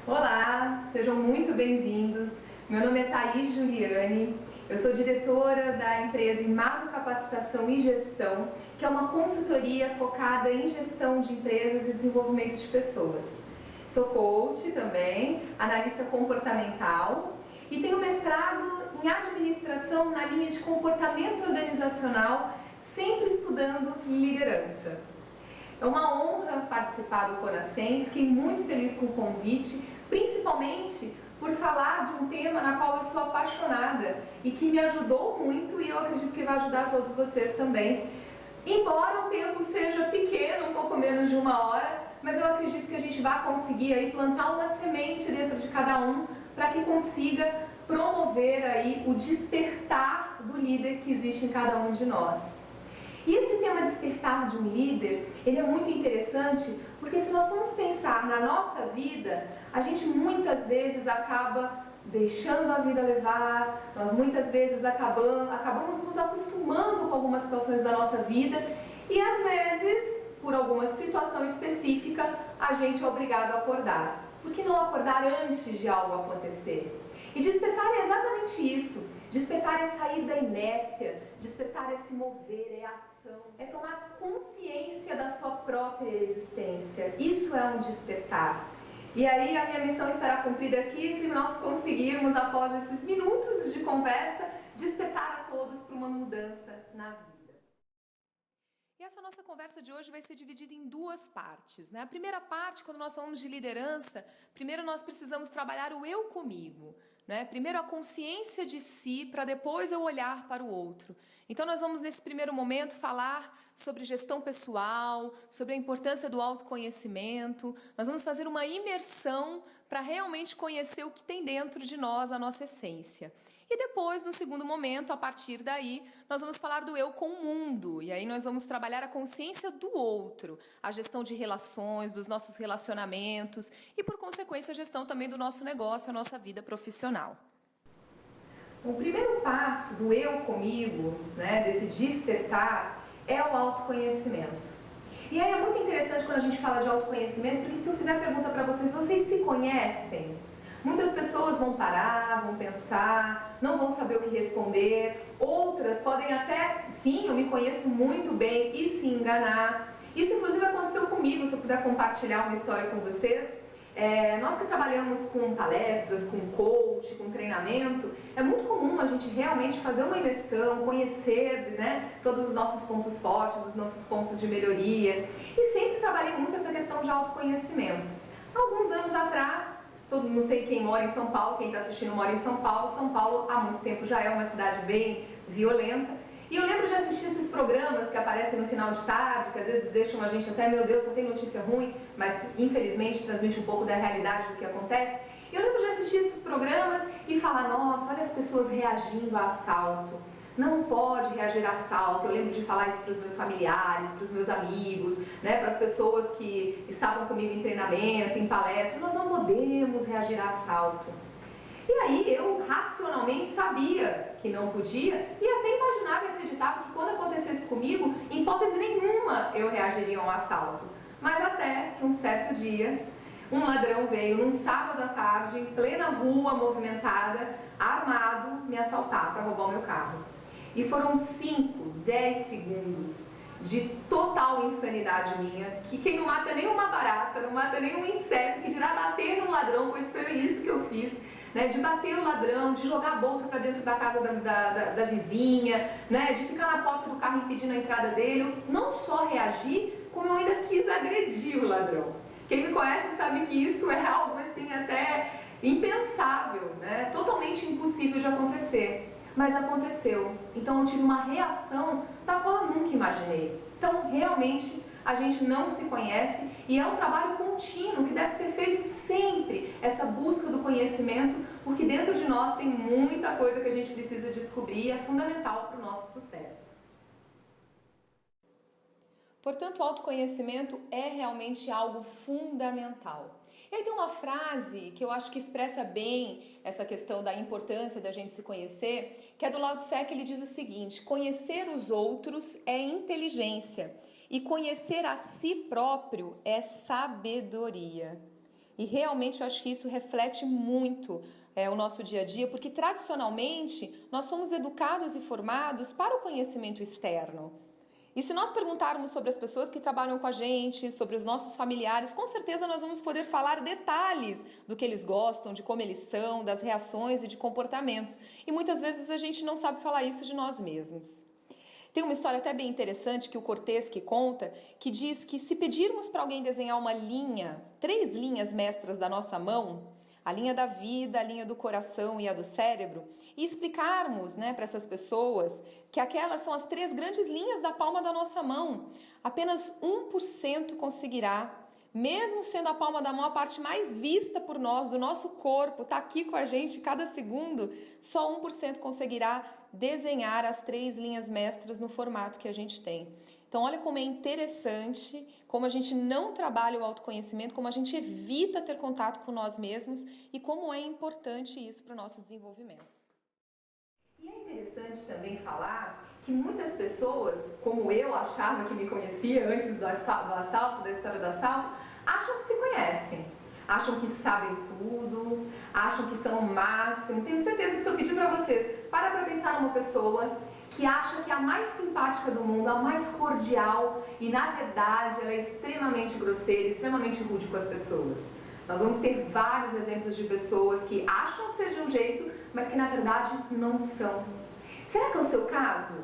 Olá, sejam muito bem-vindos. Meu nome é Thaís Juliane, eu sou diretora da empresa Imado Capacitação e Gestão, que é uma consultoria focada em gestão de empresas e desenvolvimento de pessoas. Sou coach também, analista comportamental e tenho mestrado em administração na linha de comportamento organizacional, sempre estudando liderança. É uma honra participar do Conacem, fiquei muito feliz com o convite, principalmente por falar de um tema na qual eu sou apaixonada e que me ajudou muito e eu acredito que vai ajudar todos vocês também. Embora o tempo seja pequeno, um pouco menos de uma hora, mas eu acredito que a gente vai conseguir aí plantar uma semente dentro de cada um para que consiga promover aí o despertar do líder que existe em cada um de nós. E esse tema despertar de um líder, ele é muito interessante porque se nós formos pensar na nossa vida, a gente muitas vezes acaba deixando a vida levar, nós muitas vezes acabamos nos acostumando com algumas situações da nossa vida e às vezes, por alguma situação específica, a gente é obrigado a acordar. Por que não acordar antes de algo acontecer? E despertar é exatamente isso. Despertar é sair da inércia, despertar é se mover, é ação, é tomar consciência da sua própria existência. Isso é um despertar. E aí a minha missão estará cumprida aqui se nós conseguirmos, após esses minutos de conversa, despertar a todos para uma mudança na vida. E essa nossa conversa de hoje vai ser dividida em duas partes, né? A primeira parte, quando nós falamos de liderança, primeiro nós precisamos trabalhar o eu comigo, né? Primeiro a consciência de si, para depois eu olhar para o outro. Então nós vamos nesse primeiro momento falar sobre gestão pessoal, sobre a importância do autoconhecimento. Nós vamos fazer uma imersão para realmente conhecer o que tem dentro de nós, a nossa essência. E depois, no segundo momento, a partir daí, nós vamos falar do eu com o mundo. E aí nós vamos trabalhar a consciência do outro, a gestão de relações, dos nossos relacionamentos e, por consequência, a gestão também do nosso negócio, a nossa vida profissional. O primeiro passo do eu comigo, né, desse despertar, é o autoconhecimento. E aí é muito interessante quando a gente fala de autoconhecimento, porque se eu fizer a pergunta para vocês, vocês se conhecem? Muitas pessoas vão parar, vão pensar, não vão saber o que responder. Outras podem até, sim, eu me conheço muito bem e se enganar. Isso inclusive aconteceu comigo, se eu puder compartilhar uma história com vocês. Nós que trabalhamos com palestras, com coach, com treinamento, é muito comum a gente realmente fazer uma imersão, conhecer, né, todos os nossos pontos fortes, os nossos pontos de melhoria. E sempre trabalhei muito essa questão de autoconhecimento. Alguns anos atrás, não sei quem mora em São Paulo, quem está assistindo mora em São Paulo. São Paulo há muito tempo já é uma cidade bem violenta. E eu lembro de assistir esses programas que aparecem no final de tarde, que às vezes deixam a gente até, meu Deus, só tem notícia ruim, mas infelizmente transmite um pouco da realidade do que acontece. E eu lembro de assistir esses programas e falar, nossa, olha as pessoas reagindo a assalto. Não pode reagir a assalto. Eu lembro de falar isso para os meus familiares, para os meus amigos, né, para as pessoas que estavam comigo em treinamento, em palestra. Nós não podemos reagir a assalto. E aí eu racionalmente sabia que não podia e até imaginava e acreditava que quando acontecesse comigo, em hipótese nenhuma eu reagiria a um assalto. Mas até que um certo dia, um ladrão veio num sábado à tarde, em plena rua movimentada, armado, me assaltar para roubar o meu carro. E foram 5, 10 segundos de total insanidade minha, que quem não mata nem uma barata, não mata nem um inseto, que dirá bater no ladrão, pois foi isso que eu fiz, né, de bater no ladrão, de jogar a bolsa para dentro da casa da vizinha, né, de ficar na porta do carro impedindo a entrada dele. Eu não só reagi, como eu ainda quis agredir o ladrão. Quem me conhece sabe que isso é algo assim até impensável, né, totalmente impossível de acontecer. Mas aconteceu. Então eu tive uma reação da qual eu nunca imaginei. Então realmente a gente não se conhece e é um trabalho contínuo que deve ser feito sempre, essa busca do conhecimento, porque dentro de nós tem muita coisa que a gente precisa descobrir e é fundamental para o nosso sucesso. Portanto, o autoconhecimento é realmente algo fundamental. E aí tem uma frase que eu acho que expressa bem essa questão da importância da gente se conhecer, que é do Lao Tse, que ele diz o seguinte: conhecer os outros é inteligência. E conhecer a si próprio é sabedoria. E realmente eu acho que isso reflete muito o nosso dia a dia, porque tradicionalmente nós fomos educados e formados para o conhecimento externo. E se nós perguntarmos sobre as pessoas que trabalham com a gente, sobre os nossos familiares, com certeza nós vamos poder falar detalhes do que eles gostam, de como eles são, das reações e de comportamentos. E muitas vezes a gente não sabe falar isso de nós mesmos. Tem uma história até bem interessante que o Cortês que conta, que diz que se pedirmos para alguém desenhar uma linha, 3 linhas mestras da nossa mão, a linha da vida, a linha do coração e a do cérebro, e explicarmos para essas pessoas que aquelas são as 3 grandes linhas da palma da nossa mão, apenas 1% conseguirá, mesmo sendo a palma da mão a parte mais vista por nós, do nosso corpo, está aqui com a gente cada segundo, só 1% conseguirá desenhar as 3 linhas mestras no formato que a gente tem. Então olha como é interessante, como a gente não trabalha o autoconhecimento, como a gente evita ter contato com nós mesmos e como é importante isso para o nosso desenvolvimento. E é interessante também falar que muitas pessoas, como eu achava que me conhecia antes do assalto, da história do assalto, acham que se conhecem, acham que sabem tudo, acham que são o máximo. Tenho certeza que se eu pedir para vocês, para pensar numa pessoa que acha que é a mais simpática do mundo, a mais cordial, e na verdade ela é extremamente grosseira, extremamente rude com as pessoas. Nós vamos ter vários exemplos de pessoas que acham ser de um jeito, mas que na verdade não são. Será que é o seu caso?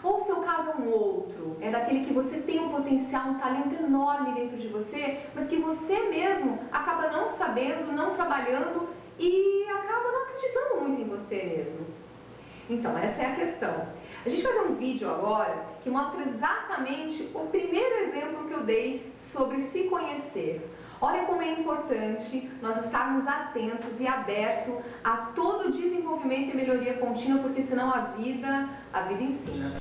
Ou o seu caso é um outro? É daquele que você tem um potencial, um talento enorme dentro de você, mas que você mesmo acaba não sabendo, não trabalhando e acaba não acreditando muito em você mesmo. Então, essa é a questão. A gente vai ver um vídeo agora que mostra exatamente o primeiro exemplo que eu dei sobre se conhecer. Olha como é importante nós estarmos atentos e abertos a todo o desenvolvimento e melhoria contínua, porque senão a vida ensina.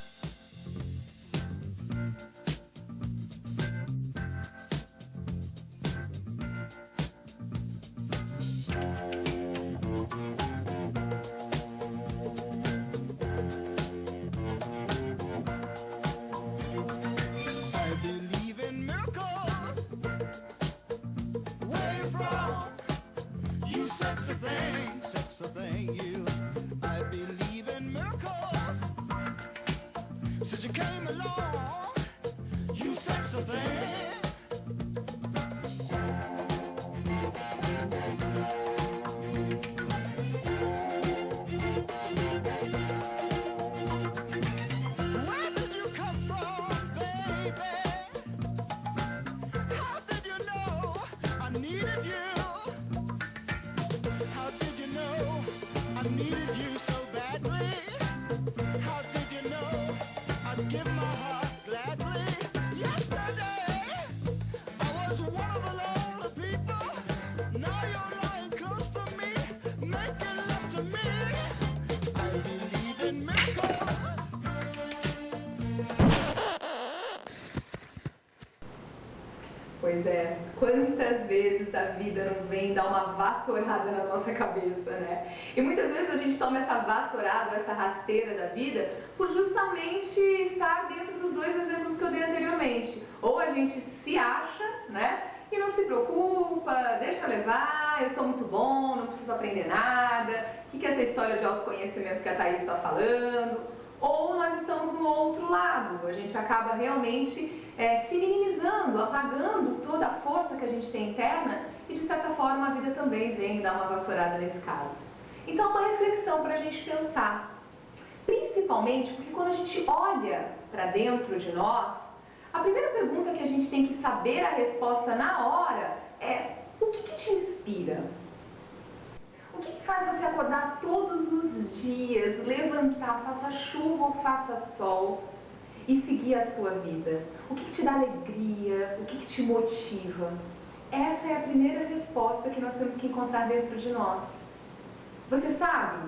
Sexy thing, you. I believe in miracles. Since you came along, you sexy thing. Where did you come from, baby? How did you know I needed you? I needed you so badly. How did you know I'd give my heart gladly? Yesterday, I was one of the lonely people. Now you're lying close to me, making love to me. I believe in miracles. Pois é, quantas vezes a vida não vem dar uma vassourada na nossa cabeça, né? E muitas vezes a gente toma essa vassourada, essa rasteira da vida, por justamente estar dentro dos 2 exemplos que eu dei anteriormente. Ou a gente se acha, né? E não se preocupa, deixa levar, eu sou muito bom, não preciso aprender nada. O que é essa história de autoconhecimento que a Thaís está falando? Ou nós estamos no outro lado, a gente acaba realmente se minimizando, apagando toda a força que a gente tem interna e de certa forma a vida também vem dar uma vassourada nesse caso. Então uma reflexão para a gente pensar, principalmente porque quando a gente olha para dentro de nós, a primeira pergunta que a gente tem que saber a resposta na hora é: o que te inspira? O que faz você acordar todos os dias, levantar, faça chuva ou faça sol e seguir a sua vida? O que te dá alegria? O que te motiva? Essa é a primeira resposta que nós temos que encontrar dentro de nós. Você sabe?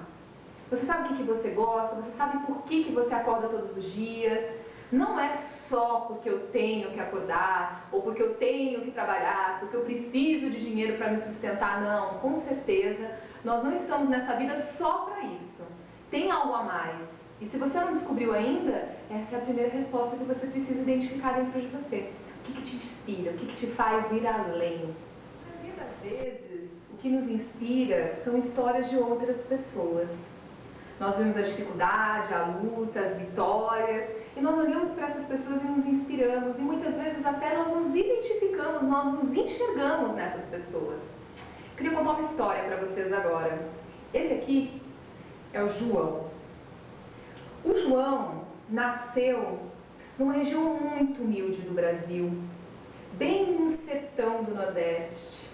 Você sabe o que você gosta? Você sabe por que você acorda todos os dias? Não é só porque eu tenho que acordar, ou porque eu tenho que trabalhar, porque eu preciso de dinheiro para me sustentar. Não, com certeza, nós não estamos nessa vida só para isso. Tem algo a mais. E se você não descobriu ainda, essa é a primeira resposta que você precisa identificar dentro de você. O que te inspira? O que te faz ir além? A maioria das vezes, o que nos inspira são histórias de outras pessoas. Nós vemos a dificuldade, a luta, as vitórias, e nós olhamos para essas pessoas e nos inspiramos, e muitas vezes até nós nos identificamos, nós nos enxergamos nessas pessoas. Queria contar uma história para vocês agora. Esse aqui é o João. O João nasceu numa região muito humilde do Brasil, bem no sertão do Nordeste.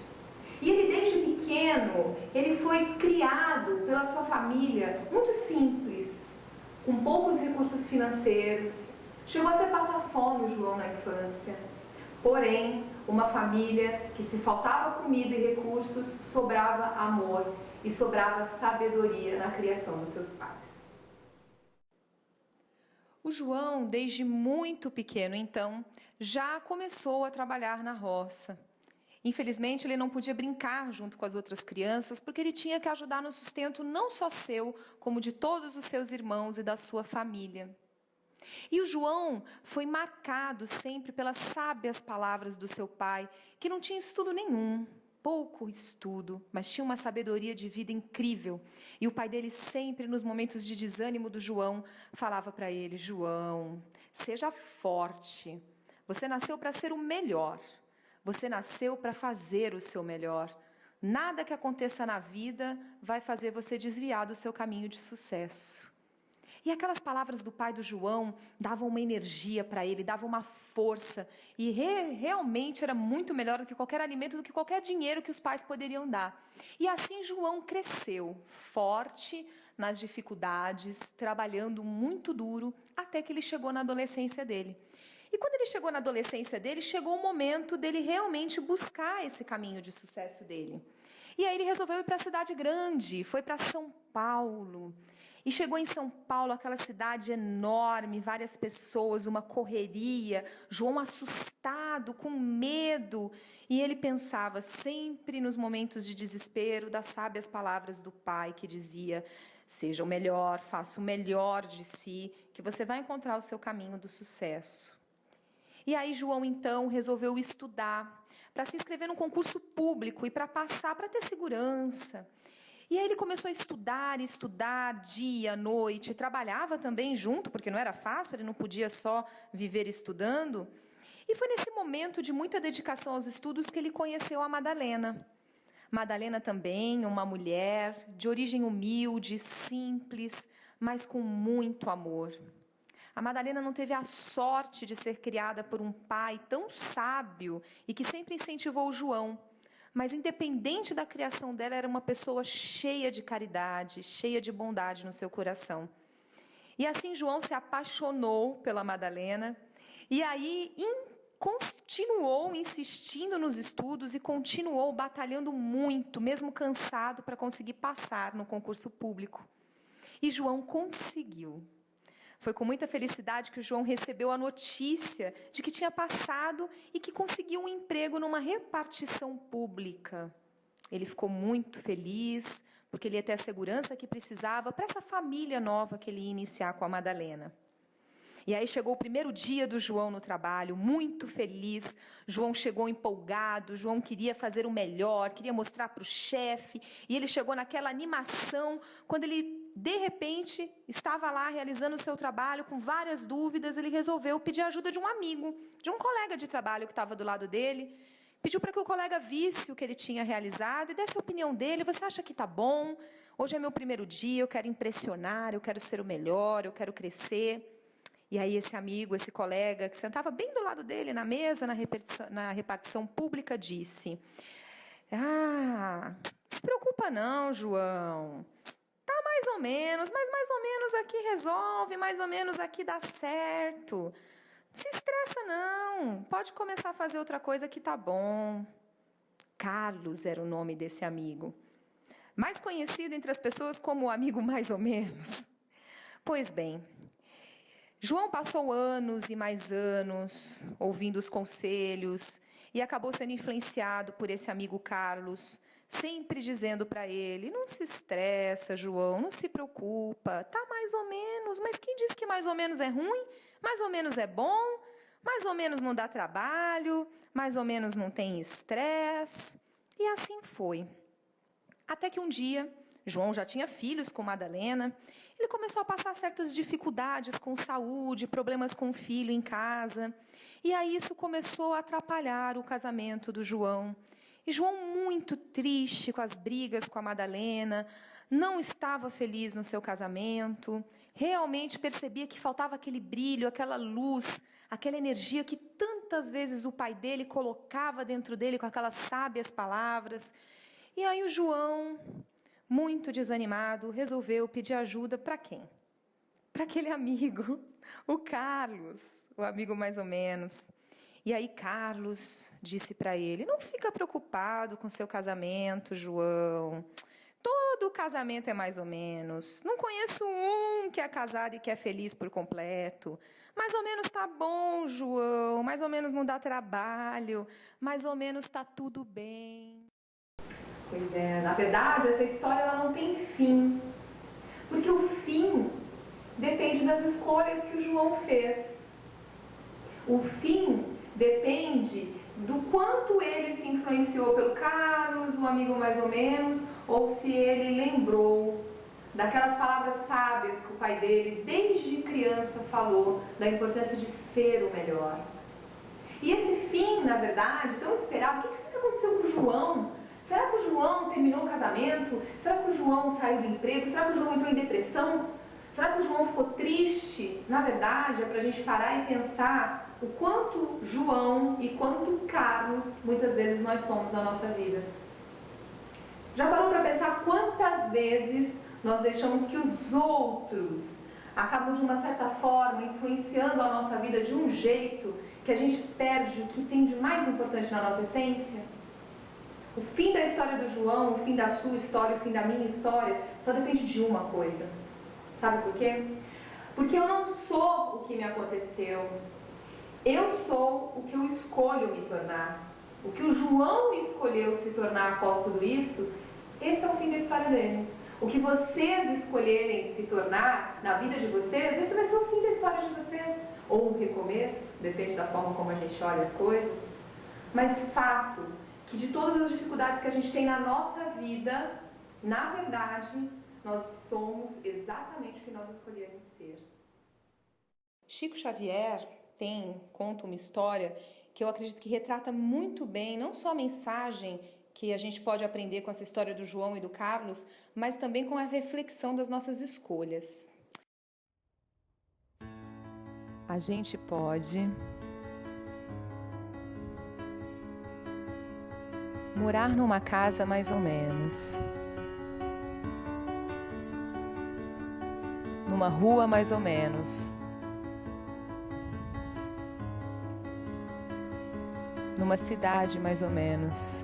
E ele, desde pequeno, ele foi criado pela sua família muito simples, com poucos recursos financeiros. Chegou até a passar fome o João na infância. Porém, uma família que, se faltava comida e recursos, sobrava amor e sobrava sabedoria na criação dos seus pais. O João, desde muito pequeno, então, já começou a trabalhar na roça. Infelizmente, ele não podia brincar junto com as outras crianças, porque ele tinha que ajudar no sustento não só seu, como de todos os seus irmãos e da sua família. E o João foi marcado sempre pelas sábias palavras do seu pai, que não tinha estudo nenhum, pouco estudo, mas tinha uma sabedoria de vida incrível. E o pai dele sempre, nos momentos de desânimo do João, falava para ele: João, seja forte, você nasceu para ser o melhor. Você nasceu para fazer o seu melhor. Nada que aconteça na vida vai fazer você desviar do seu caminho de sucesso. E aquelas palavras do pai do João davam uma energia para ele, davam uma força. E realmente era muito melhor do que qualquer alimento, do que qualquer dinheiro que os pais poderiam dar. E assim João cresceu, forte nas dificuldades, trabalhando muito duro, até que ele chegou na adolescência dele. E quando ele chegou na adolescência dele, chegou o momento dele realmente buscar esse caminho de sucesso dele. E aí ele resolveu ir para a cidade grande, foi para São Paulo. E chegou em São Paulo, aquela cidade enorme, várias pessoas, uma correria, João assustado, com medo. E ele pensava sempre nos momentos de desespero das sábias palavras do pai que dizia: seja o melhor, faça o melhor de si, que você vai encontrar o seu caminho do sucesso. E aí João, então, resolveu estudar para se inscrever num concurso público e para passar, para ter segurança. E aí ele começou a estudar dia, noite, trabalhava também junto, porque não era fácil, ele não podia só viver estudando. E foi nesse momento de muita dedicação aos estudos que ele conheceu a Madalena. Madalena também, uma mulher de origem humilde, simples, mas com muito amor. A Madalena não teve a sorte de ser criada por um pai tão sábio e que sempre incentivou o João. Mas, independente da criação dela, era uma pessoa cheia de caridade, cheia de bondade no seu coração. E assim João se apaixonou pela Madalena e aí continuou insistindo nos estudos e continuou batalhando muito, mesmo cansado, para conseguir passar no concurso público. E João conseguiu. Foi com muita felicidade que o João recebeu a notícia de que tinha passado e que conseguiu um emprego numa repartição pública. Ele ficou muito feliz, porque ele ia ter a segurança que precisava para essa família nova que ele ia iniciar com a Madalena. E aí chegou o primeiro dia do João no trabalho, muito feliz. João chegou empolgado, João queria fazer o melhor, queria mostrar para o chefe. E ele chegou naquela animação, quando ele, de repente, estava lá realizando o seu trabalho com várias dúvidas. Ele resolveu pedir ajuda de um amigo, de um colega de trabalho que estava do lado dele. Pediu para que o colega visse o que ele tinha realizado e desse a opinião dele. Você acha que está bom? Hoje é meu primeiro dia, eu quero impressionar, eu quero ser o melhor, eu quero crescer. E aí esse amigo, esse colega, que sentava bem do lado dele na mesa, na repartição pública, disse: não se preocupa não, João. Tá mais ou menos, mas mais ou menos aqui resolve, mais ou menos aqui dá certo. Não se estressa não, pode começar a fazer outra coisa que tá bom. Carlos era o nome desse amigo, mais conhecido entre as pessoas como o amigo mais ou menos. Pois bem, João passou anos e mais anos ouvindo os conselhos e acabou sendo influenciado por esse amigo Carlos, sempre dizendo para ele: não se estressa, João, não se preocupa, tá mais ou Carlos, mas quem disse que mais ou menos é ruim? Mais ou menos é bom? Mais ou menos não dá trabalho? Mais ou menos não tem estresse? E assim foi. Até que um dia, João já tinha filhos com Madalena, ele começou a passar certas dificuldades com saúde, problemas com o filho em casa. E aí isso começou a atrapalhar o casamento do João. E João, muito triste com as brigas com a Madalena, não estava feliz no seu casamento, realmente percebia que faltava aquele brilho, aquela luz, aquela energia que tantas vezes o pai dele colocava dentro dele com aquelas sábias palavras. E aí o João, muito desanimado, resolveu pedir ajuda para quem? Para aquele amigo, o Carlos, o amigo mais ou menos. E aí Carlos disse para ele: não fica preocupado com seu casamento, João. Todo casamento é mais ou menos. Não conheço um que é casado e que é feliz por completo. Mais ou menos tá bom, João. Mais ou menos não dá trabalho. Mais ou menos tá tudo bem. Pois é, na verdade, essa história ela não tem fim. Porque o fim depende das escolhas que o João fez. O fim depende do quanto ele se influenciou pelo Carlos, um amigo mais ou menos, ou se ele lembrou daquelas palavras sábias que o pai dele, desde criança, falou, da importância de ser o melhor. E esse fim, na verdade, tão esperado, o que será que aconteceu com o João? Será que o João terminou o casamento? Será que o João saiu do emprego? Será que o João entrou em depressão? Será que o João ficou triste? Na verdade, é para a gente parar e pensar o quanto João e quanto Carlos, muitas vezes, nós somos na nossa vida. Já parou para pensar quantas vezes nós deixamos que os outros acabam, de uma certa forma, influenciando a nossa vida de um jeito que a gente perde o que tem de mais importante na nossa essência? O fim da história do João, o fim da sua história, o fim da minha história, só depende de uma coisa. Sabe por quê? Porque eu não sou o que me aconteceu. Eu sou o que eu escolho me tornar. O que o João escolheu se tornar após tudo isso, esse é o fim da história dele. O que vocês escolherem se tornar na vida de vocês, esse vai ser o fim da história de vocês. Ou um recomeço, depende da forma como a gente olha as coisas. Mas fato que de todas as dificuldades que a gente tem na nossa vida, na verdade, nós somos exatamente o que nós escolhemos ser. Chico Xavier conta uma história que eu acredito que retrata muito bem, não só a mensagem que a gente pode aprender com essa história do João e do Carlos, mas também com a reflexão das nossas escolhas. A gente pode morar numa casa mais ou menos, numa rua mais ou menos, numa cidade mais ou menos,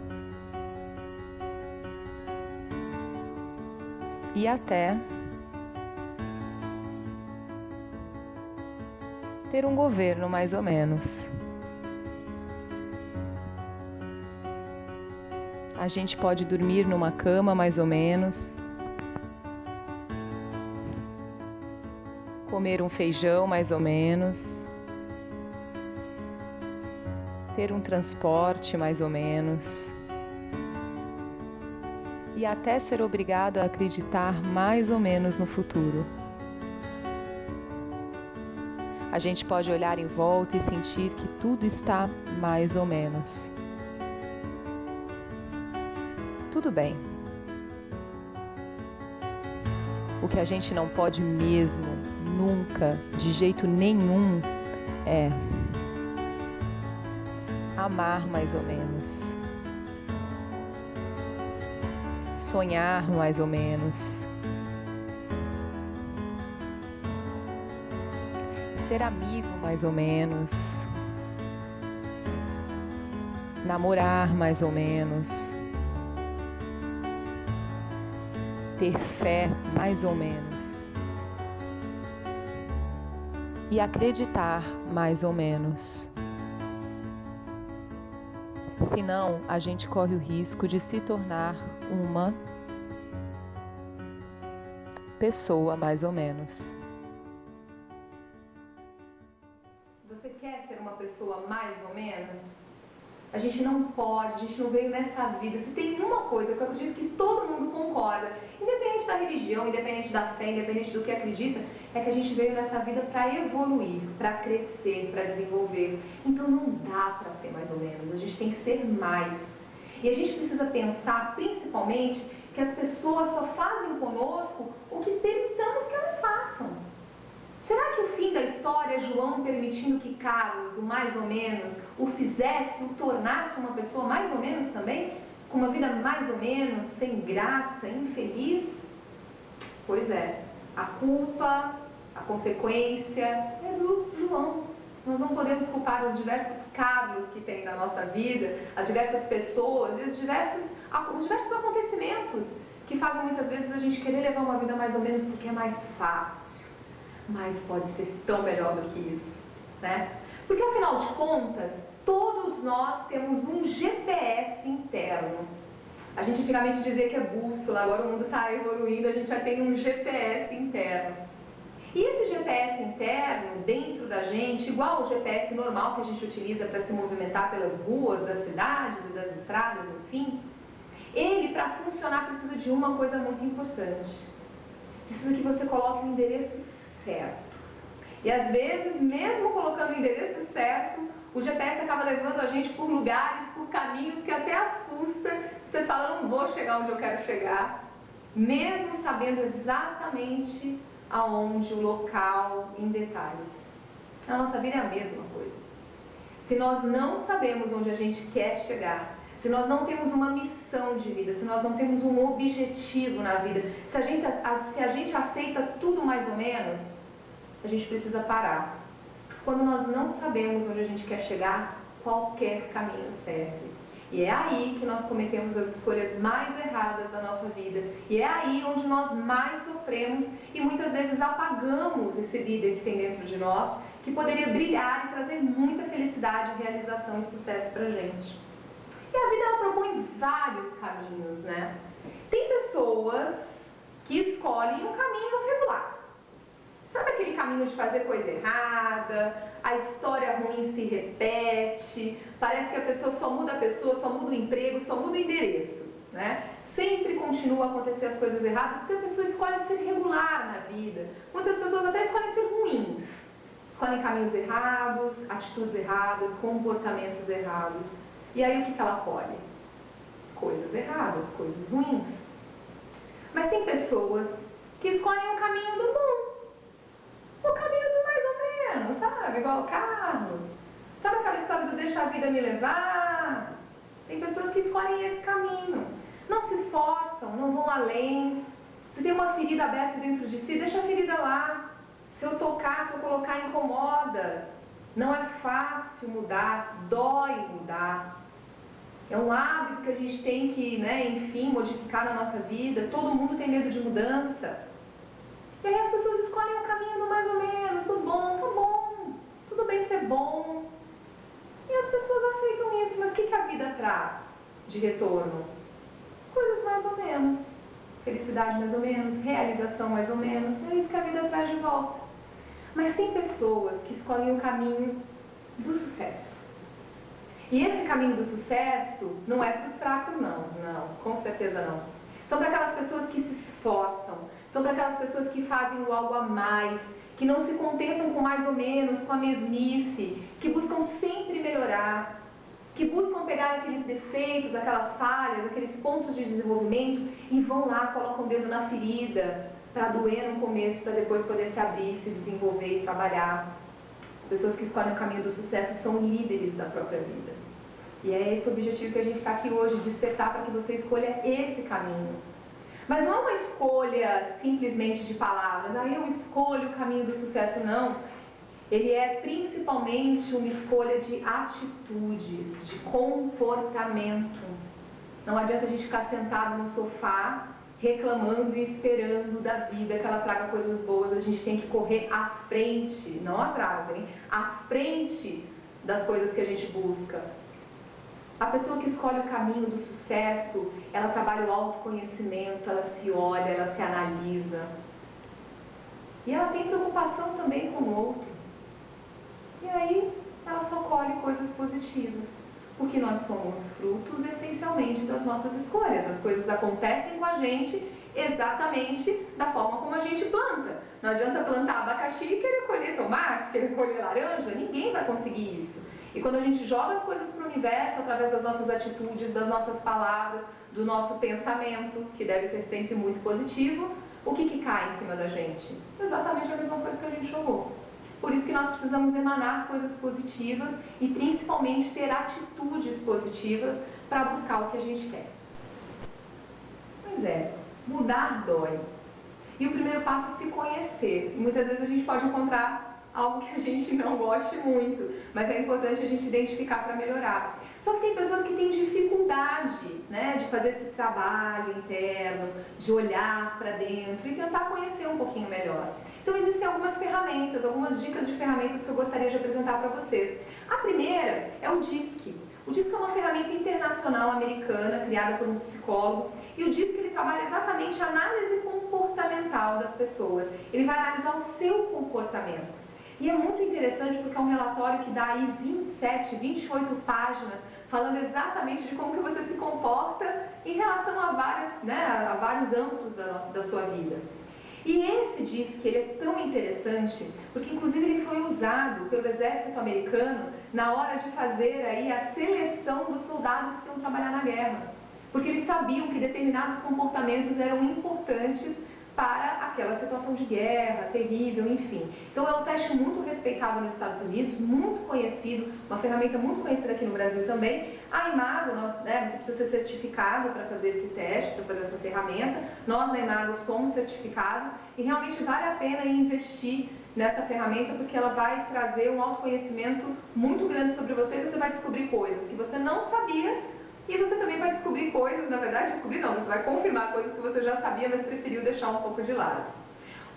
e até ter um governo mais ou menos. A gente pode dormir numa cama mais ou menos, comer um feijão mais ou menos, ter um transporte mais ou menos, e até ser obrigado a acreditar mais ou menos no futuro. A gente pode olhar em volta e sentir que tudo está mais ou menos. Tudo bem. O que a gente não pode mesmo, nunca, de jeito nenhum, é amar mais ou menos, sonhar mais ou menos, ser amigo mais ou menos, namorar mais ou menos, ter fé mais ou menos e acreditar mais ou menos. Senão, a gente corre o risco de se tornar uma pessoa mais ou menos. pessoa mais ou menos? A gente não pode, a gente não veio nessa vida. Se tem uma coisa que eu acredito que todo mundo concorda, independente da religião, independente da fé, independente do que acredita, é que a gente veio nessa vida para evoluir, para crescer, para desenvolver. Então não dá para ser mais ou menos, a gente tem que ser mais. E a gente precisa pensar, principalmente, que as pessoas só fazem conosco o que permitamos que elas façam. Será que o fim da história é João permitindo que Carlos, o mais ou menos, o fizesse, o tornasse uma pessoa mais ou menos também? Com uma vida mais ou menos, sem graça, infeliz? Pois é, a culpa, a consequência é do João. Nós não podemos culpar os diversos Carlos que tem na nossa vida, as diversas pessoas e os diversos acontecimentos que fazem muitas vezes a gente querer levar uma vida mais ou menos porque é mais fácil. Mas pode ser tão melhor do que isso, né? Porque afinal de contas, todos nós temos um GPS interno. A gente antigamente dizia que é bússola, agora o mundo está evoluindo, a gente já tem um GPS interno. E esse GPS interno, dentro da gente, igual o GPS normal que a gente utiliza para se movimentar pelas ruas das cidades e das estradas, enfim, ele, para funcionar, precisa de uma coisa muito importante. Precisa que você coloque o endereço certo. E às vezes, mesmo colocando o endereço certo, o GPS acaba levando a gente por lugares, por caminhos que até assusta. Você fala, não vou chegar onde eu quero chegar, mesmo sabendo exatamente aonde, o local, em detalhes. A nossa vida é a mesma coisa. Se nós não sabemos onde a gente quer chegar, se nós não temos uma missão de vida, se nós não temos um objetivo na vida, se a gente aceita tudo mais ou menos, a gente precisa parar. Quando nós não sabemos onde a gente quer chegar, qualquer caminho serve. E é aí que nós cometemos as escolhas mais erradas da nossa vida. E é aí onde nós mais sofremos e muitas vezes apagamos esse líder que tem dentro de nós, que poderia brilhar e trazer muita felicidade, realização e sucesso pra gente. E a vida ela propõe vários caminhos, né? Tem pessoas que escolhem um caminho regular. Sabe aquele caminho de fazer coisa errada, a história ruim se repete, parece que a pessoa, só muda o emprego, só muda o endereço, né? Sempre continua a acontecer as coisas erradas porque a pessoa escolhe ser regular na vida. Muitas pessoas até escolhem ser ruins. Escolhem caminhos errados, atitudes erradas, comportamentos errados. E aí o que ela colhe? Coisas erradas, coisas ruins. Mas tem pessoas que escolhem o caminho do bom. O caminho do mais ou menos, sabe? Igual o Carlos. Sabe aquela história do deixa a vida me levar? Tem pessoas que escolhem esse caminho. Não se esforçam, não vão além. Se tem uma ferida aberta dentro de si, deixa a ferida lá. Se eu tocar, se eu colocar, incomoda. Não é fácil mudar, dói mudar. É um hábito que a gente tem que, enfim, modificar na nossa vida. Todo mundo tem medo de mudança. E aí as pessoas escolhem o caminho do mais ou menos, do bom, tá bom, tudo bem ser bom. E as pessoas aceitam isso, mas o que a vida traz de retorno? Coisas mais ou menos, felicidade mais ou menos, realização mais ou menos, é isso que a vida traz de volta. Mas tem pessoas que escolhem o caminho do sucesso. E esse caminho do sucesso não é para os fracos, não, com certeza não. São para aquelas pessoas que se esforçam, são para aquelas pessoas que fazem o algo a mais, que não se contentam com mais ou menos, com a mesmice, que buscam sempre melhorar, que buscam pegar aqueles defeitos, aquelas falhas, aqueles pontos de desenvolvimento e vão lá, colocam o dedo na ferida, para doer no começo, para depois poder se abrir, se desenvolver e trabalhar. As pessoas que escolhem o caminho do sucesso são líderes da própria vida. E é esse o objetivo que a gente está aqui hoje, despertar para que você escolha esse caminho. Mas não é uma escolha simplesmente de palavras, eu escolho o caminho do sucesso, não. Ele é principalmente uma escolha de atitudes, de comportamento. Não adianta a gente ficar sentado no sofá, reclamando e esperando da vida que ela traga coisas boas. A gente tem que correr à frente, não atrás, à frente das coisas que a gente busca. A pessoa que escolhe o caminho do sucesso, ela trabalha o autoconhecimento, ela se olha, ela se analisa. E ela tem preocupação também com o outro. E aí, ela só colhe coisas positivas. Porque nós somos frutos essencialmente das nossas escolhas. As coisas acontecem com a gente exatamente da forma como a gente planta. Não adianta plantar abacaxi e querer colher tomate, querer colher laranja, ninguém vai conseguir isso. E quando a gente joga as coisas para o universo, através das nossas atitudes, das nossas palavras, do nosso pensamento, que deve ser sempre muito positivo, o que cai em cima da gente? Exatamente a mesma coisa que a gente jogou. Por isso que nós precisamos emanar coisas positivas e principalmente ter atitudes positivas para buscar o que a gente quer. Pois é, mudar dói. E o primeiro passo é se conhecer. E muitas vezes a gente pode encontrar algo que a gente não goste muito, mas é importante a gente identificar para melhorar. Só que tem pessoas que têm dificuldade, né, de fazer esse trabalho interno, de olhar para dentro e tentar conhecer um pouquinho melhor. Então existem algumas ferramentas, algumas dicas de ferramentas que eu gostaria de apresentar para vocês. A primeira é o DISC. O DISC é uma ferramenta internacional americana, criada por um psicólogo, e o DISC ele trabalha exatamente a análise comportamental das pessoas. Ele vai analisar o seu comportamento. E é muito interessante porque é um relatório que dá aí 27, 28 páginas, falando exatamente de como que você se comporta em relação a vários âmbitos da sua vida. E esse DISC ele é tão interessante porque inclusive ele foi usado pelo exército americano na hora de fazer aí a seleção dos soldados que iam trabalhar na guerra. Porque eles sabiam que determinados comportamentos eram importantes para aquela situação de guerra, terrível, enfim. Então é um teste muito respeitado nos Estados Unidos, muito conhecido, uma ferramenta muito conhecida aqui no Brasil também. A Imago, você precisa ser certificado para fazer esse teste, para fazer essa ferramenta. Nós na Imago somos certificados e realmente vale a pena investir nessa ferramenta porque ela vai trazer um autoconhecimento muito grande sobre você e você vai descobrir coisas que você não sabia. E você também vai descobrir coisas, na verdade, descobrir não, você vai confirmar coisas que você já sabia, mas preferiu deixar um pouco de lado.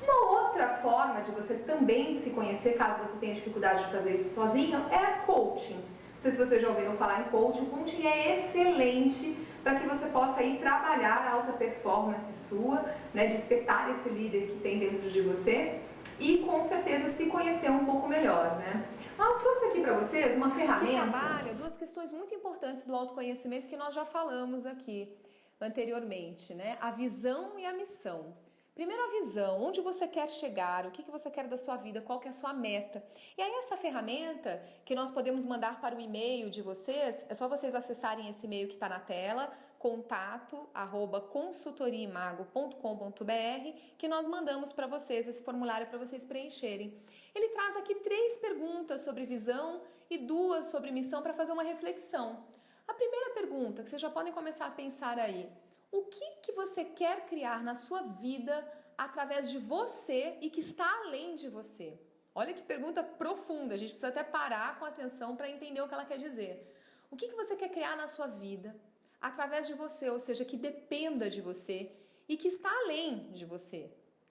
Uma outra forma de você também se conhecer, caso você tenha dificuldade de fazer isso sozinho, é coaching. Não sei se vocês já ouviram falar em coaching. O coaching é excelente para que você possa ir trabalhar a alta performance sua, né, despertar esse líder que tem dentro de você e, com certeza, se conhecer um pouco melhor, né? Eu trouxe aqui para vocês uma ferramenta que trabalha duas questões muito importantes do autoconhecimento que nós já falamos aqui anteriormente, né? A visão e a missão. Primeiro a visão, onde você quer chegar, o que você quer da sua vida, qual que é a sua meta. E aí essa ferramenta que nós podemos mandar para o e-mail de vocês, é só vocês acessarem esse e-mail que está na tela, contato@consultoriaimago.com.br, que nós mandamos para vocês esse formulário para vocês preencherem. Ele traz aqui 3 perguntas sobre visão e 2 sobre missão para fazer uma reflexão. A primeira pergunta, que vocês já podem começar a pensar aí, o que você quer criar na sua vida através de você e que está além de você? Olha que pergunta profunda, a gente precisa até parar com atenção para entender o que ela quer dizer. O que você quer criar na sua vida através de você, ou seja, que dependa de você e que está além de você?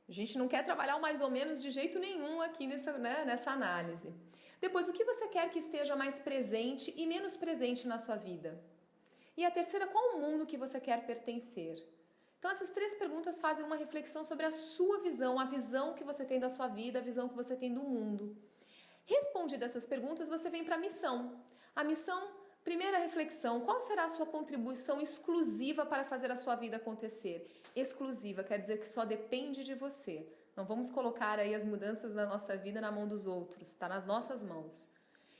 A gente não quer trabalhar o mais ou menos de jeito nenhum aqui nessa análise. Depois, o que você quer que esteja mais presente e menos presente na sua vida? E a terceira, qual o mundo que você quer pertencer? Então, essas 3 perguntas fazem uma reflexão sobre a sua visão, a visão que você tem da sua vida, a visão que você tem do mundo. Respondidas essas perguntas, você vem para a missão. A missão, primeira reflexão, qual será a sua contribuição exclusiva para fazer a sua vida acontecer? Exclusiva quer dizer que só depende de você. Não vamos colocar aí as mudanças na nossa vida na mão dos outros, está nas nossas mãos.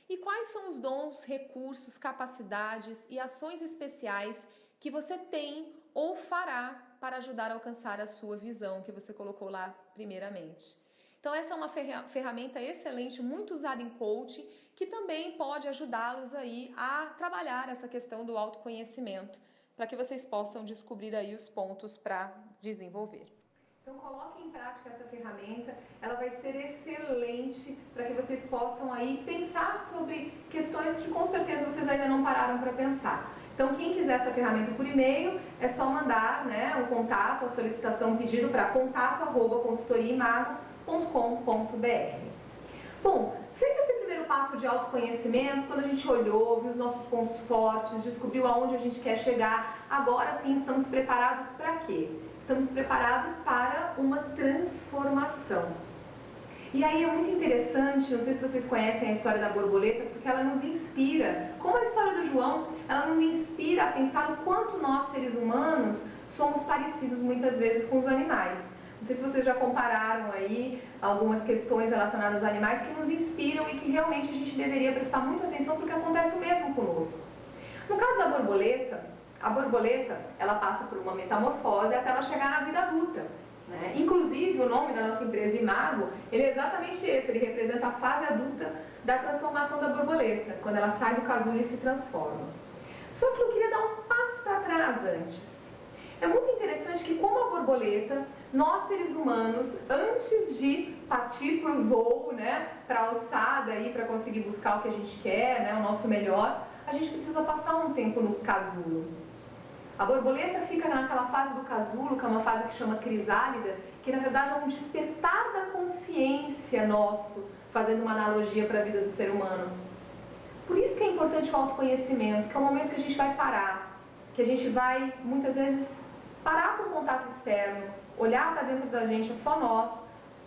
E quais são os dons, recursos, capacidades e ações especiais que você tem ou fará para ajudar a alcançar a sua visão que você colocou lá primeiramente? Então essa é uma ferramenta excelente, muito usada em coaching, que também pode ajudá-los aí a trabalhar essa questão do autoconhecimento, para que vocês possam descobrir aí os pontos para desenvolver. Então coloque em prática essa ferramenta, ela vai ser excelente para que vocês possam aí pensar sobre questões que com certeza vocês ainda não pararam para pensar. Então quem quiser essa ferramenta por e-mail, é só mandar o contato, a solicitação, o pedido para contato@consultoriaimago.com.br. Bom, feito esse primeiro passo de autoconhecimento, quando a gente olhou, viu os nossos pontos fortes, descobriu aonde a gente quer chegar, agora sim estamos preparados para quê? Estamos preparados para uma transformação. E aí é muito interessante, não sei se vocês conhecem a história da borboleta, porque ela nos inspira, como a história do João, ela nos inspira a pensar o quanto nós, seres humanos, somos parecidos muitas vezes com os animais. Não sei se vocês já compararam aí algumas questões relacionadas a animais que nos inspiram e que realmente a gente deveria prestar muita atenção porque acontece o mesmo conosco. No caso da borboleta, a borboleta, ela passa por uma metamorfose até ela chegar na vida adulta. Né? Inclusive, o nome da nossa empresa, Imago, ele é exatamente esse, ele representa a fase adulta da transformação da borboleta, quando ela sai do casulo e se transforma. Só que eu queria dar um passo para trás antes. É muito interessante que, como a borboleta, nós seres humanos, antes de partir para o voo, né, para a alçada, para conseguir buscar o que a gente quer, né, o nosso melhor, a gente precisa passar um tempo no casulo. A borboleta fica naquela fase do casulo, que é uma fase que chama crisálida, que na verdade é um despertar da consciência nosso, fazendo uma analogia para a vida do ser humano. Por isso que é importante o autoconhecimento, que é o momento que a gente vai parar, que a gente vai, muitas vezes, parar com o contato externo, olhar para dentro da gente, é só nós,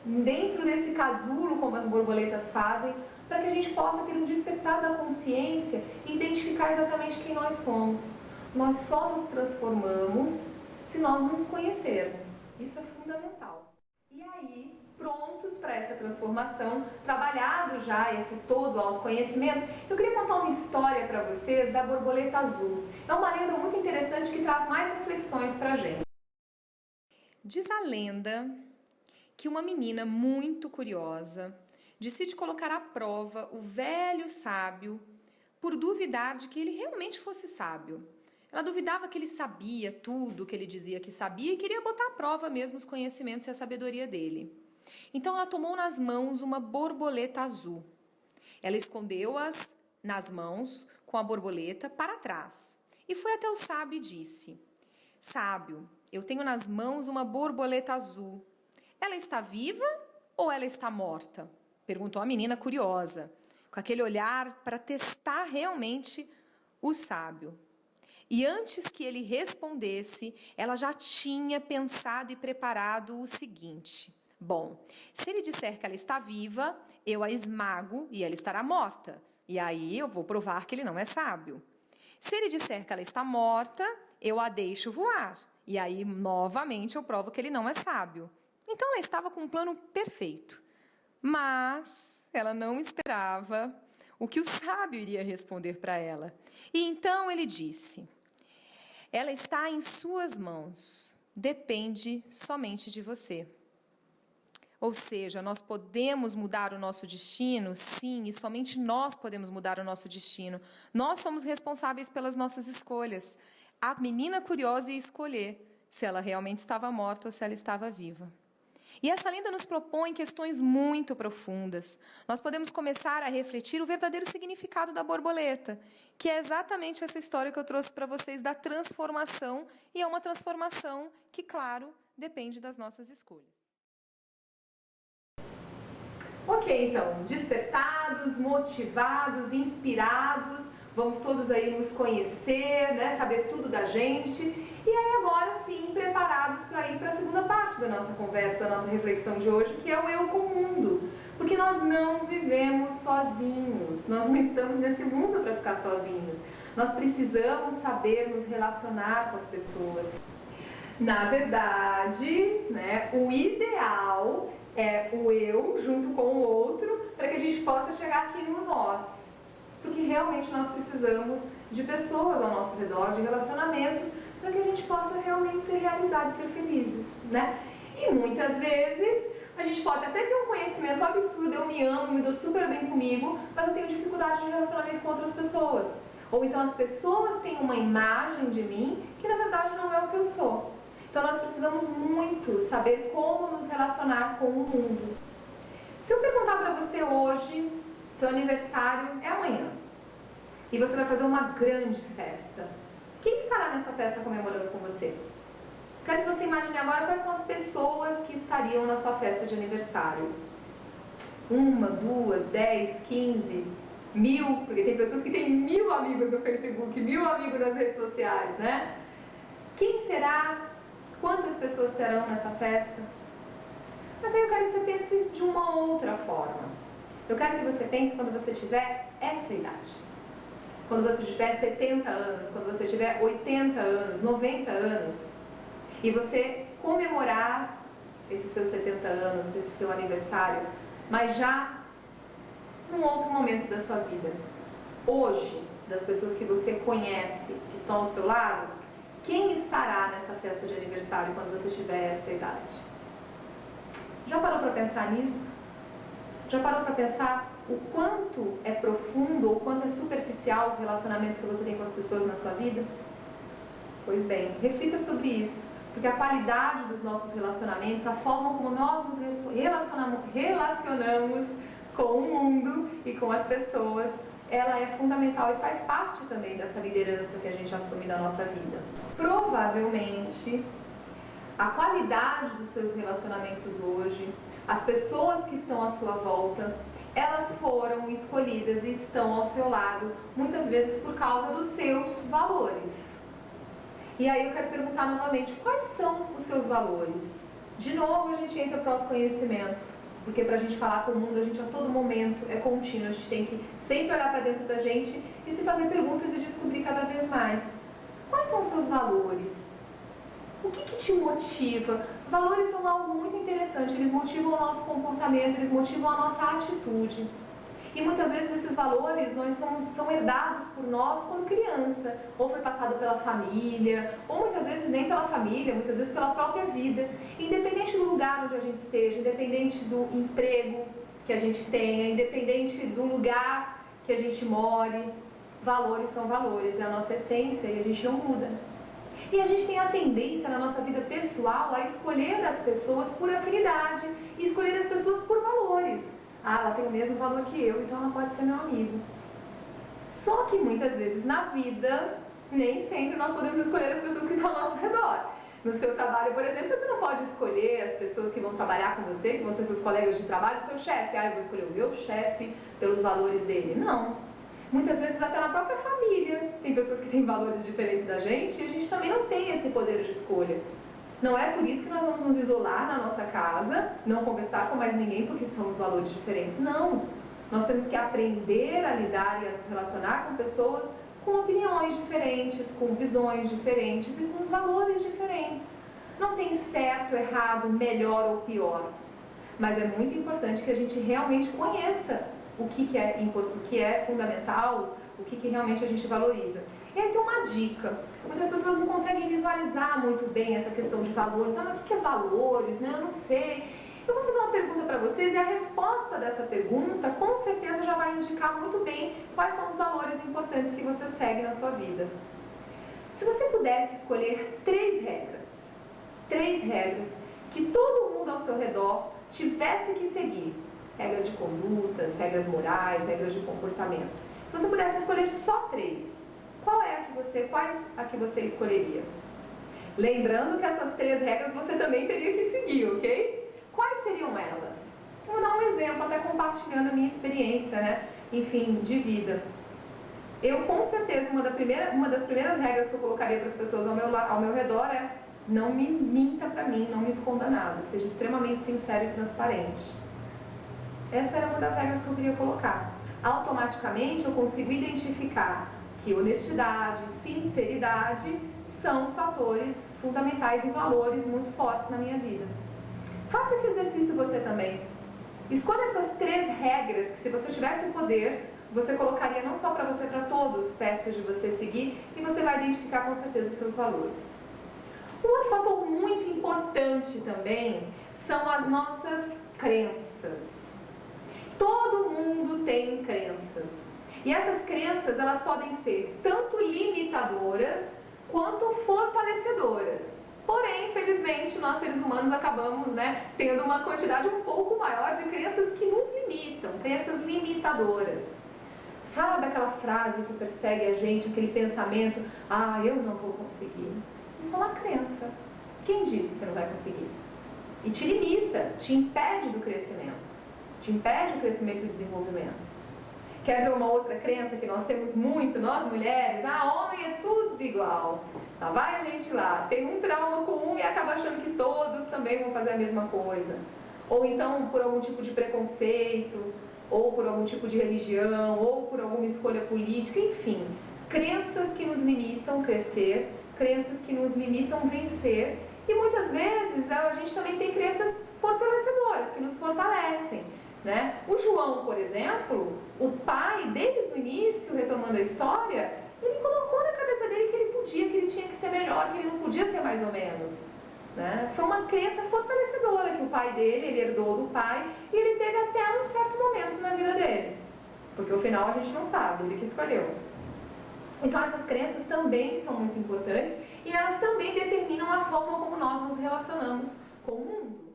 dentro desse casulo, como as borboletas fazem, para que a gente possa ter um despertar da consciência e identificar exatamente quem nós somos. Nós só nos transformamos se nós nos conhecermos. Isso é fundamental. E aí, prontos para essa transformação, trabalhado já esse todo autoconhecimento, eu queria contar uma história para vocês da borboleta azul. É uma lenda muito interessante que traz mais reflexões para a gente. Diz a lenda que uma menina muito curiosa decide colocar à prova o velho sábio por duvidar de que ele realmente fosse sábio. Ela duvidava que ele sabia tudo o que ele dizia que sabia e queria botar à prova mesmo os conhecimentos e a sabedoria dele. Então ela tomou nas mãos uma borboleta azul. Ela escondeu-as nas mãos com a borboleta para trás e foi até o sábio e disse: Sábio, eu tenho nas mãos uma borboleta azul. Ela está viva ou ela está morta? Perguntou a menina curiosa, com aquele olhar para testar realmente o sábio. E antes que ele respondesse, ela já tinha pensado e preparado o seguinte: bom, se ele disser que ela está viva, eu a esmago e ela estará morta. E aí eu vou provar que ele não é sábio. Se ele disser que ela está morta, eu a deixo voar. E aí, novamente, eu provo que ele não é sábio. Então, ela estava com um plano perfeito. Mas ela não esperava o que o sábio iria responder para ela. E então ele disse: ela está em suas mãos, depende somente de você. Ou seja, nós podemos mudar o nosso destino, sim, e somente nós podemos mudar o nosso destino. Nós somos responsáveis pelas nossas escolhas. A menina curiosa ia escolher se ela realmente estava morta ou se ela estava viva. E essa lenda nos propõe questões muito profundas. Nós podemos começar a refletir o verdadeiro significado da borboleta, que é exatamente essa história que eu trouxe para vocês da transformação, e é uma transformação que, claro, depende das nossas escolhas. Ok, então, despertados, motivados, inspirados, vamos todos aí nos conhecer, né, saber tudo da gente, e aí agora sim, preparados para ir para a segunda parte da nossa conversa, da nossa reflexão de hoje, que é o eu com o mundo, porque nós não vivemos sozinhos, nós não estamos nesse mundo para ficar sozinhos, nós precisamos saber nos relacionar com as pessoas. Na verdade, né, o ideal é o eu junto com o outro, para que a gente possa chegar aqui no nós. Porque realmente nós precisamos de pessoas ao nosso redor, de relacionamentos, para que a gente possa realmente ser realizados, ser felizes, né? E muitas vezes a gente pode até ter um conhecimento absurdo, eu me amo, me dou super bem comigo, mas eu tenho dificuldade de relacionamento com outras pessoas. Ou então as pessoas têm uma imagem de mim que na verdade não é o que eu sou. Então nós precisamos muito saber como nos relacionar com o mundo. Se eu perguntar para você hoje, seu aniversário é amanhã, e você vai fazer uma grande festa, quem estará nessa festa comemorando com você? Quero que você imagine agora quais são as pessoas que estariam na sua festa de aniversário. 1, 2, 10, 15, 1000, porque tem pessoas que têm 1000 amigos no Facebook, 1000 amigos nas redes sociais, né? Quem será? Quantas pessoas terão nessa festa? Mas aí eu quero que você pense de uma outra forma. Eu quero que você pense quando você tiver essa idade. Quando você tiver 70 anos, quando você tiver 80 anos, 90 anos, e você comemorar esses seus 70 anos, esse seu aniversário, mas já num outro momento da sua vida. Hoje, das pessoas que você conhece, que estão ao seu lado, quem estará nessa festa de aniversário quando você tiver essa idade? Já parou para pensar nisso? Já parou para pensar o quanto é profundo ou o quanto é superficial os relacionamentos que você tem com as pessoas na sua vida? Pois bem, reflita sobre isso, porque a qualidade dos nossos relacionamentos, a forma como nós nos relacionamos com o mundo e com as pessoas, ela é fundamental e faz parte também dessa liderança que a gente assume na nossa vida. Provavelmente, a qualidade dos seus relacionamentos hoje, as pessoas que estão à sua volta, elas foram escolhidas e estão ao seu lado, muitas vezes por causa dos seus valores. E aí eu quero perguntar novamente, quais são os seus valores? De novo a gente entra para o autoconhecimento, porque para a gente falar com o mundo, a gente a todo momento é contínuo, a gente tem que sempre olhar para dentro da gente e se fazer perguntas e descobrir cada vez mais. Quais são os seus valores? O que te motiva? Valores são algo muito interessante, eles motivam o nosso comportamento, eles motivam a nossa atitude. E muitas vezes esses valores são herdados por nós quando criança, ou foi passado pela família, ou muitas vezes nem pela família, muitas vezes pela própria vida. Independente do lugar onde a gente esteja, independente do emprego que a gente tenha, independente do lugar que a gente more, valores são valores, é a nossa essência e a gente não muda. E a gente tem a tendência na nossa vida pessoal a escolher as pessoas por afinidade e escolher as pessoas por valores. Ah, ela tem o mesmo valor que eu, então ela pode ser meu amigo. Só que muitas vezes na vida, nem sempre nós podemos escolher as pessoas que estão ao nosso redor. No seu trabalho, por exemplo, você não pode escolher as pessoas que vão trabalhar com você, que vão ser seus colegas de trabalho, seu chefe. Ah, eu vou escolher o meu chefe pelos valores dele. Não. Muitas vezes até na própria família tem pessoas que têm valores diferentes da gente e a gente também não tem esse poder de escolha. Não é por isso que nós vamos nos isolar na nossa casa, não conversar com mais ninguém porque são os valores diferentes. Não. Nós temos que aprender a lidar e a nos relacionar com pessoas com opiniões diferentes, com visões diferentes e com valores diferentes. Não tem certo, errado, melhor ou pior. Mas é muito importante que a gente realmente conheça o que é fundamental, o que realmente a gente valoriza. E aí tem uma dica. Muitas pessoas não conseguem visualizar muito bem essa questão de valores. Ah, mas o que é valores? Né? Eu não sei. Eu vou fazer uma pergunta para vocês e a resposta dessa pergunta com certeza já vai indicar muito bem quais são os valores importantes que você segue na sua vida. Se você pudesse escolher 3 regras que todo mundo ao seu redor tivesse que seguir, regras de condutas, regras morais, regras de comportamento. Se você pudesse escolher só 3, quais a que você escolheria? Lembrando que essas 3 regras você também teria que seguir, ok? Quais seriam elas? Eu vou dar um exemplo, até compartilhando a minha experiência, né? Enfim, de vida. Eu, com certeza, uma das primeiras regras que eu colocaria para as pessoas ao meu redor é: não me minta para mim, não me esconda nada, seja extremamente sincero e transparente. Essa era uma das regras que eu queria colocar. Automaticamente eu consigo identificar que honestidade, sinceridade são fatores fundamentais e valores muito fortes na minha vida. Faça esse exercício você também. Escolha essas 3 regras que, se você tivesse o poder, você colocaria não só para você, para todos perto de você seguir, e você vai identificar com certeza os seus valores. Um outro fator muito importante também são as nossas crenças. Todo mundo tem crenças. E essas crenças, elas podem ser tanto limitadoras quanto fortalecedoras. Porém, infelizmente, nós seres humanos acabamos, tendo uma quantidade um pouco maior de crenças que nos limitam, crenças limitadoras. Sabe aquela frase que persegue a gente, aquele pensamento: ah, eu não vou conseguir? Isso é uma crença. Quem disse que você não vai conseguir? E te limita, te impede do crescimento. Te impede o crescimento e o desenvolvimento. Quer ver uma outra crença que nós temos muito, nós mulheres? Ah, homem é tudo igual. Lá vai a gente lá, tem um trauma com um e acaba achando que todos também vão fazer a mesma coisa. ou então por algum tipo de preconceito, ou por algum tipo de religião, ou por alguma escolha política, enfim, crenças que nos limitam crescer, crenças que nos limitam vencer, e muitas vezes a gente também tem crenças fortalecedoras, que nos fortalecem, né? O João, por exemplo, o pai deles no início, retomando a história, ele colocou na cabeça dele que ele podia, que ele tinha que ser melhor, que ele não podia ser mais ou menos, né? Foi uma crença fortalecedora que o pai dele, ele herdou do pai, e ele teve até um certo momento na vida dele, porque o final a gente não sabe, ele que escolheu. Então essas crenças também são muito importantes e elas também determinam a forma como nós nos relacionamos com o mundo.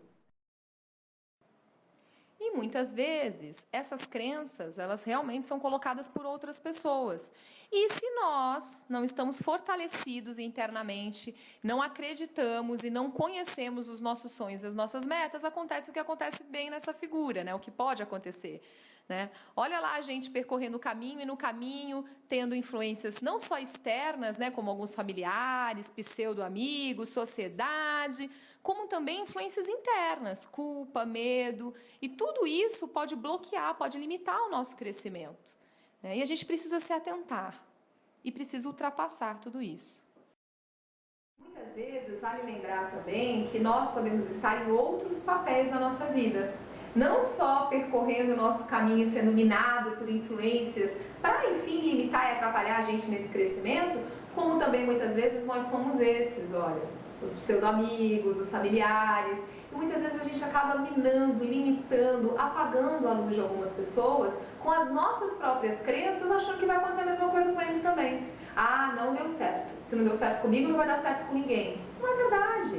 E muitas vezes, essas crenças, elas realmente são colocadas por outras pessoas. E se nós não estamos fortalecidos internamente, não acreditamos e não conhecemos os nossos sonhos e as nossas metas, acontece o que acontece bem nessa figura, né? O que pode acontecer, né? Olha lá a gente percorrendo o caminho e no caminho tendo influências não só externas, né, como alguns familiares, pseudo-amigos, sociedade, como também influências internas, culpa, medo, e tudo isso pode bloquear, pode limitar o nosso crescimento, né? E a gente precisa se atentar e precisa ultrapassar tudo isso. Muitas vezes vale lembrar também que nós podemos estar em outros papéis na nossa vida, não só percorrendo o nosso caminho, sendo minado por influências para, enfim, limitar e atrapalhar a gente nesse crescimento, como também muitas vezes nós somos esses, olha, os pseudo-amigos, os familiares, e muitas vezes a gente acaba minando, limitando, apagando a luz de algumas pessoas com as nossas próprias crenças, achando que vai acontecer a mesma coisa com eles também. Ah, não deu certo. Se não deu certo comigo, não vai dar certo com ninguém. Não é verdade,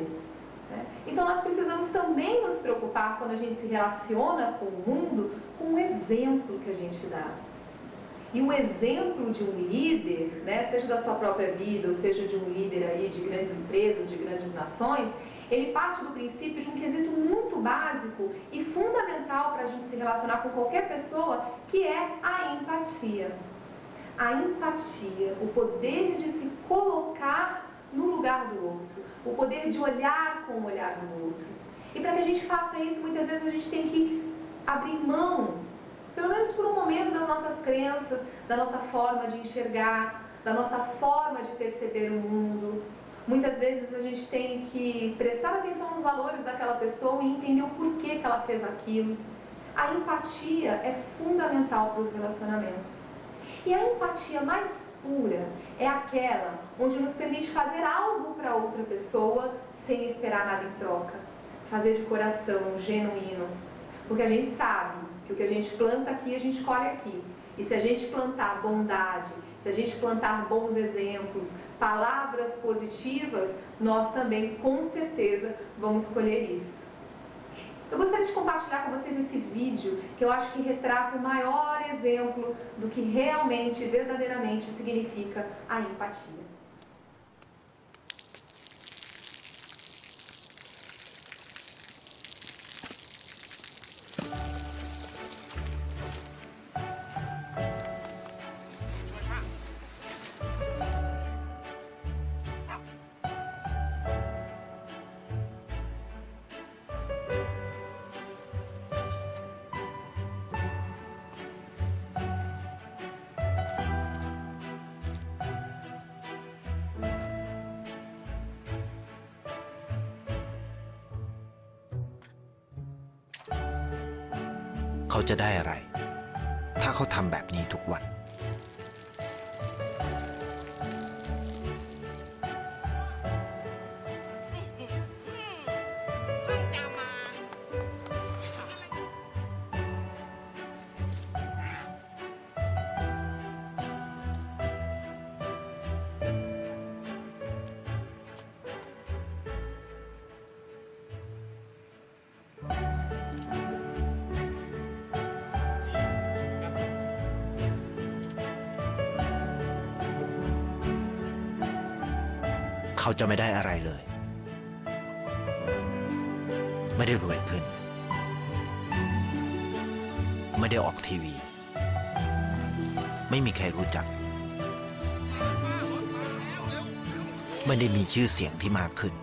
né? Então nós precisamos também nos preocupar quando a gente se relaciona com o mundo, com o exemplo que a gente dá. E o exemplo de um líder, né, seja da sua própria vida, ou seja de um líder aí de grandes empresas, de grandes nações, ele parte do princípio de um quesito muito básico e fundamental para a gente se relacionar com qualquer pessoa, que é a empatia. A empatia, o poder de se colocar no lugar do outro, o poder de olhar com o olhar do outro. E para que a gente faça isso, muitas vezes a gente tem que abrir mão, pelo menos por um momento, das nossas crenças, da nossa forma de enxergar, da nossa forma de perceber o mundo. Muitas vezes a gente tem que prestar atenção nos valores daquela pessoa e entender o porquê que ela fez aquilo. A empatia é fundamental para os relacionamentos. E a empatia mais pura é aquela onde nos permite fazer algo para outra pessoa sem esperar nada em troca. Fazer de coração, genuíno. Porque a gente sabe que o que a gente planta aqui, a gente colhe aqui. E se a gente plantar bondade, se a gente plantar bons exemplos, palavras positivas, nós também, com certeza, vamos colher isso. Eu gostaria de compartilhar com vocês esse vídeo, que eu acho que retrata o maior exemplo do que realmente, verdadeiramente significa a empatia.เขาจะได้อะไรถ้าเขาทำแบบนี้ทุกวันเขาจะไม่ได้อะไรเลยไม่ได้รวยขึ้นไม่ได้ออกทีวีไม่มีใครรู้จักไม่ได้มีชื่อเสียงที่มากขึ้น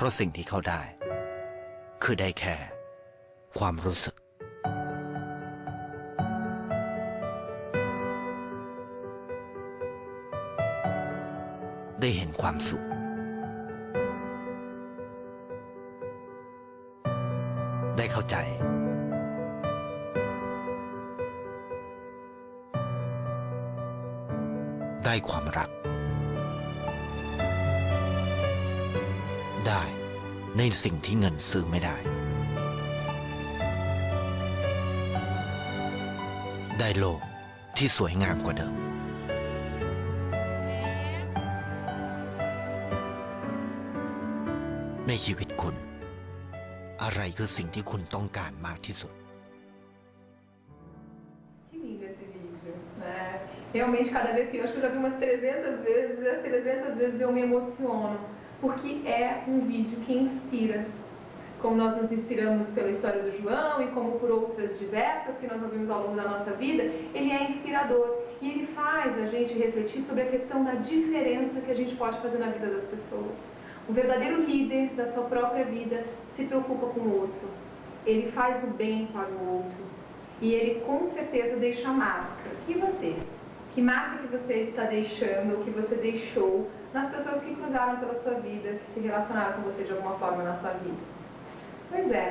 ราะสิ่งที่เขาได้คือได้แค่ความรู้สึกได้เห็นความสุขได้เข้าใจได้ความรักได้ในสิ่งที่เงินซื้อไม่ได้ได้โลกที่สวยงามกว่าเดิมในชีวิตคุณอะไรคือสิ่งที่คุณต้องการมากที่สุด Que lindo esse vídeo, né? Realmente, cada vez que eu acho que eu já vi umas 300 vezes, e as 300 vezes eu me emociono, porque é um vídeo que inspira. Como nós nos inspiramos pela história do João e como por outras diversas que nós ouvimos ao longo da nossa vida, ele é inspirador e ele faz a gente refletir sobre a questão da diferença que a gente pode fazer na vida das pessoas. Um verdadeiro líder da sua própria vida se preocupa com o outro, ele faz o bem para o outro e ele com certeza deixa marcas. E você? Que marca que você está deixando, ou que você deixou nas pessoas que cruzaram pela sua vida, que se relacionaram com você de alguma forma na sua vida? Pois é.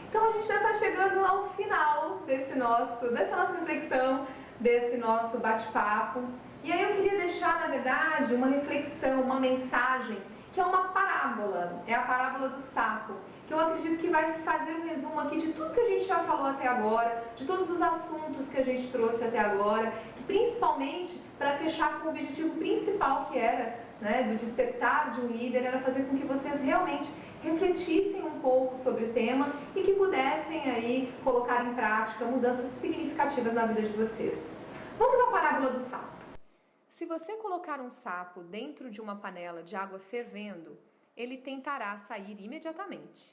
Então a gente já está chegando ao final dessa nossa reflexão, desse nosso bate-papo. E aí eu queria deixar, na verdade, uma reflexão, uma mensagem, que é uma parábola, é a parábola do sapo, que eu acredito que vai fazer um resumo aqui de tudo que a gente já falou até agora, de todos os assuntos que a gente trouxe até agora, e principalmente para fechar com o objetivo principal que era, né, do despertar de um líder, era fazer com que vocês realmente refletissem um pouco sobre o tema e que pudessem aí colocar em prática mudanças significativas na vida de vocês. Vamos à parábola do sapo. Se você colocar um sapo dentro de uma panela de água fervendo, ele tentará sair imediatamente.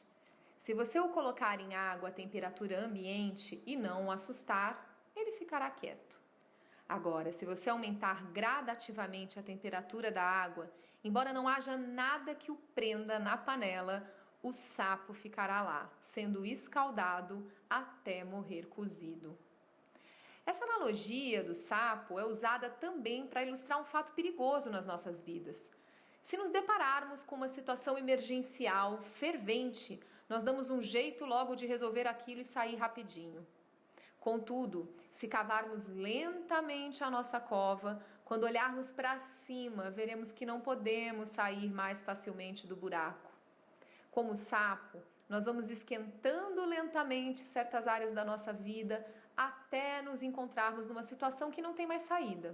Se você o colocar em água a temperatura ambiente e não o assustar, ele ficará quieto. Agora, se você aumentar gradativamente a temperatura da água, embora não haja nada que o prenda na panela, o sapo ficará lá, sendo escaldado até morrer cozido. Essa analogia do sapo é usada também para ilustrar um fato perigoso nas nossas vidas. Se nos depararmos com uma situação emergencial, fervente, nós damos um jeito logo de resolver aquilo e sair rapidinho. Contudo, se cavarmos lentamente a nossa cova, quando olharmos para cima, veremos que não podemos sair mais facilmente do buraco. Como sapo, nós vamos esquentando lentamente certas áreas da nossa vida até nos encontrarmos numa situação que não tem mais saída.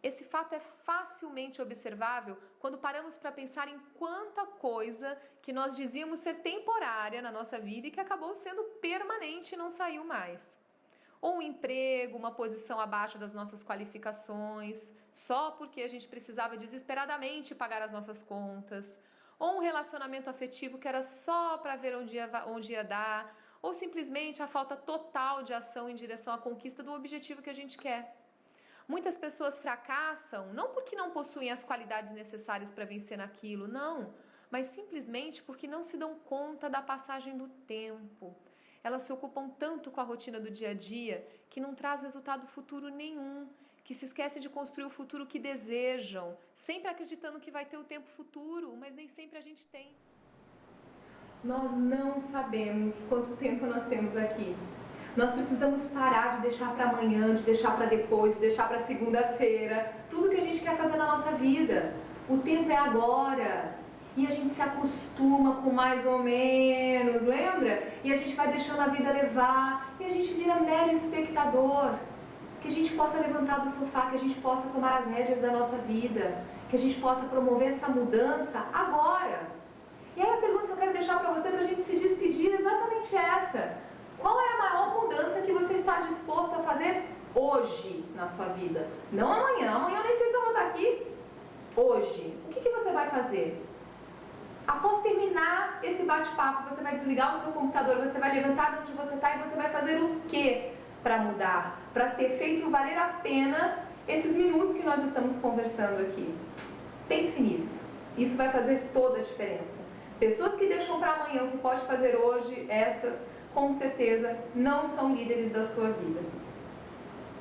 Esse fato é facilmente observável quando paramos para pensar em quanta coisa que nós dizíamos ser temporária na nossa vida e que acabou sendo permanente e não saiu mais. Ou um emprego, uma posição abaixo das nossas qualificações, só porque a gente precisava desesperadamente pagar as nossas contas. Ou um relacionamento afetivo que era só para ver onde ia dar. Ou simplesmente a falta total de ação em direção à conquista do objetivo que a gente quer. Muitas pessoas fracassam não porque não possuem as qualidades necessárias para vencer naquilo, não, mas simplesmente porque não se dão conta da passagem do tempo. Elas se ocupam tanto com a rotina do dia a dia que não traz resultado futuro nenhum, que se esquecem de construir o futuro que desejam, sempre acreditando que vai ter o tempo futuro, mas nem sempre a gente tem. Nós não sabemos quanto tempo nós temos aqui. Nós precisamos parar de deixar para amanhã, de deixar para depois, de deixar para segunda-feira, tudo que a gente quer fazer na nossa vida. O tempo é agora. E a gente se acostuma com mais ou menos, lembra? E a gente vai deixando a vida levar, e a gente vira mero espectador. Que a gente possa levantar do sofá, que a gente possa tomar as rédeas da nossa vida, que a gente possa promover essa mudança agora. E aí a pergunta que eu quero deixar para você, para a gente se despedir, é exatamente essa. Qual é a maior mudança que você está disposto a fazer hoje na sua vida? Não amanhã, amanhã eu nem sei se eu vou estar aqui. Hoje, o que você vai fazer? Após terminar esse bate-papo, você vai desligar o seu computador, você vai levantar de onde você está e você vai fazer o quê para mudar? Para ter feito valer a pena esses minutos que nós estamos conversando aqui. Pense nisso. Isso vai fazer toda a diferença. Pessoas que deixam para amanhã o que pode fazer hoje, essas, com certeza, não são líderes da sua vida.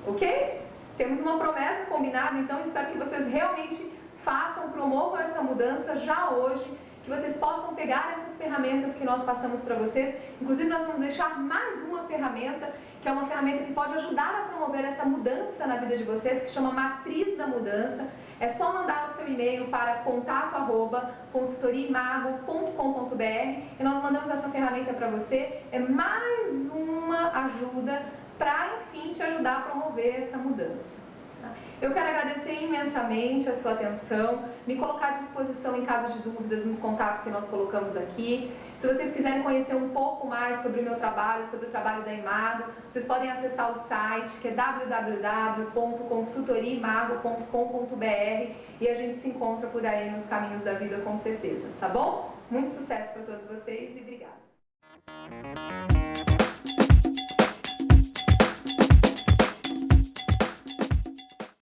Ok? Temos uma promessa combinada, então espero que vocês realmente façam, promovam essa mudança já hoje, que vocês possam pegar essas ferramentas que nós passamos para vocês. Inclusive, nós vamos deixar mais uma ferramenta, que é uma ferramenta que pode ajudar a promover essa mudança na vida de vocês, que chama Matriz da Mudança. É só mandar o seu e-mail para contato@consultoriamago.com.br e nós mandamos essa ferramenta para você. É mais uma ajuda para, enfim, te ajudar a promover essa mudança. Eu quero agradecer imensamente a sua atenção, me colocar à disposição em caso de dúvidas nos contatos que nós colocamos aqui. Se vocês quiserem conhecer um pouco mais sobre o meu trabalho, sobre o trabalho da Imago, vocês podem acessar o site, que é www.consultoriamago.com.br, e a gente se encontra por aí nos caminhos da vida, com certeza, tá bom? Muito sucesso para todos vocês e obrigada!